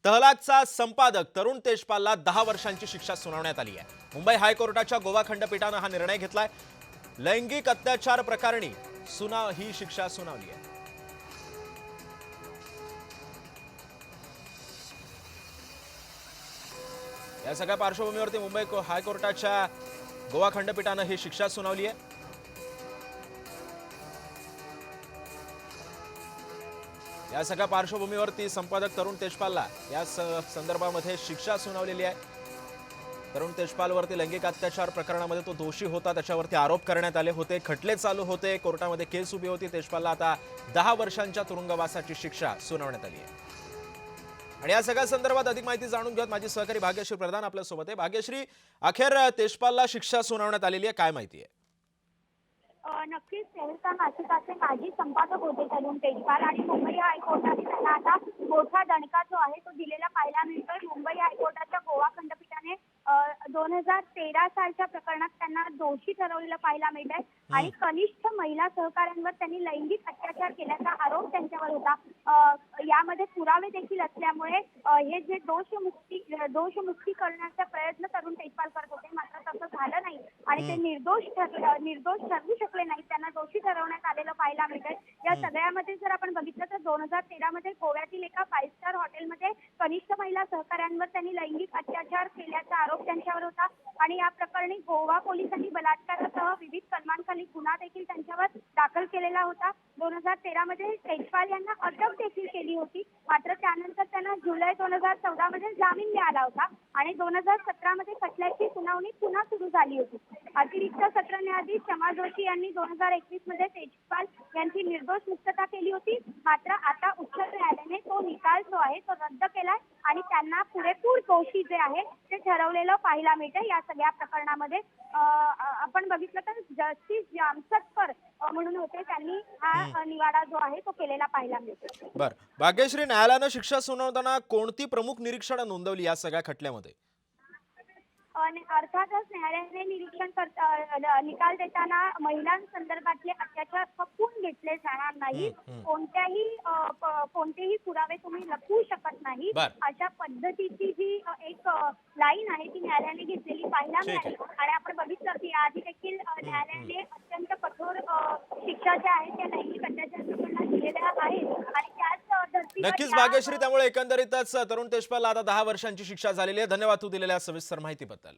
तहलाकचा संपादक तरुण तेजपालला 10 वर्षांची शिक्षा सुनावण्यात आली आहे। मुंबई हायकोर्टाच्या गोवा खंडपीठाने हा निर्णय घेतलाय। लैंगिक अत्याचार प्रकरणी ही शिक्षा सुनावली आहे। या सगळ्या पार्श्वभूमीवरती मुंबई हायकोर्टाच्या गोवा खंडपीठाने ही शिक्षा सुनावली आहे। या सगळ्या पार्श्वभूमीवरती संपादक तरुण तेजपालला या संदर्भामध्ये शिक्षा सुनावलेली आहे। तरुण तेजपालवरती लैंगिक अत्याचार प्रकरणामध्ये तो दोषी होता, त्याच्यावरती आरोप करण्यात आले होते, खटले चालू होते, कोर्टामध्ये केस उभी होती। तेजपालला आता 10 वर्षांच्या तुरुंगवासाची शिक्षा सुनावण्यात आली आहे। आणि या सगळ्या संदर्भात अधिक माहिती जाणून घेऊयात माझी सहकारी भाग्यश्री प्रधान आपल्या सोबत आहे। भाग्यश्री, अखेर तेजपालला शिक्षा सुनावण्यात आलेली आहे, काय माहिती आहे? नक्कीच सहसा मासिकाचे माजी संपादक होते तरुण तेजपाल आणि मुंबई हायकोर्टाने त्यांना आता मोठा दणका जो आहे तो दिलेला पाहायला मिळतोय। मुंबई हायकोर्टाच्या गोवा खंडपीठाने 2013 सालच्या प्रकरणात त्यांना दोषी ठरवलेलं पाहायला मिळत आहे आणि कनिष्ठ महिला सहकाऱ्यांवर त्यांनी लैंगिक अत्याचार केल्याचा आरोप त्यांच्यावर होता। यामध्ये पुरावे देखील असल्यामुळे हे जे दोषमुक्ती करण्याचा प्रयत्न तरुण तेजपाल करत होते, मात्र तसं झालं नाही आणि ते निर्दोष ठरवू शकले नाही, त्यांना दोषी ठरवण्यात आलेलं पाहायला मिळतंय। या सगळ्यामध्ये जर आपण बघितलं तर 2013 मध्ये गोव्यातील एका 5 स्टार हॉटेलमध्ये कनिष्ठ महिला सहकाऱ्यांवर त्यांनी लैंगिक अत्याचार केल्याचा आरोप त्यांच्यावर होता आणि या प्रकरणी गोवा पोलिसांनी बलात्कारासह विविध कलमांखाली गुन्हा देखील त्यांच्यावर दाखल केलेला होता। 2013 मध्ये तेजपाल यांना अटक देखील केली होती, मात्र त्यानंतर त्यांना जुलै 2014 मध्ये जामीन मिळाला होता आणि 2017 मध्ये खटल्याची सुनावणी पुन्हा सुरू झाली होती। अतिरिक्त सत्र न्यायाधीश शमा जोशी यांनी 2021 मध्ये तेजपाल यांची निर्दोष मुक्तता केली होती, मात्र आता उच्च न्यायालयाने तो निकाल जो आहे तो रद्द केलाय आणि त्यांना पुरेपूर दोषी जे आहे ते ठरवलेलं पाहायला मिळतं। या सगळ्या प्रकरणामध्ये आपण बघितलं तर जस्टिस जामसतकर म्हणून होते, त्यांनी हा निवाडा जो आहे तो केलेला पाहायला मिळतो। बरं भाग्यश्री, न्यायालयाने शिक्षा सुनावताना कोणती प्रमुख निरीक्षणं नोंदवली या सगळ्या खटल्यामध्ये? अर्थातच न्यायालयाने निकाल देताना महिलांसंदर्भातले अत्याचार खपवून घेतले जाणार नाही, कोणतेही पुरावे तुम्ही लपवू शकत नाही, अशा पद्धतीची जी एक लाईन आहे ती न्यायालयाने घेतलेली पाहायला मिळाली। आणि आपण बघितलं की आधी देखील न्यायालयाने अत्यंत कठोर शिक्षा ज्या आहेत त्या लैंगिक अत्याचार प्रकरणात दिलेल्या आहेत आणि त्याच नक्कीच भाग्यश्री, त्यामुळे एकंदरीतच तरुण तेजपालला आता 10 वर्षांची शिक्षा झालेली आहे। धन्यवाद तू दिलेल्या सविस्तर माहितीबद्दल।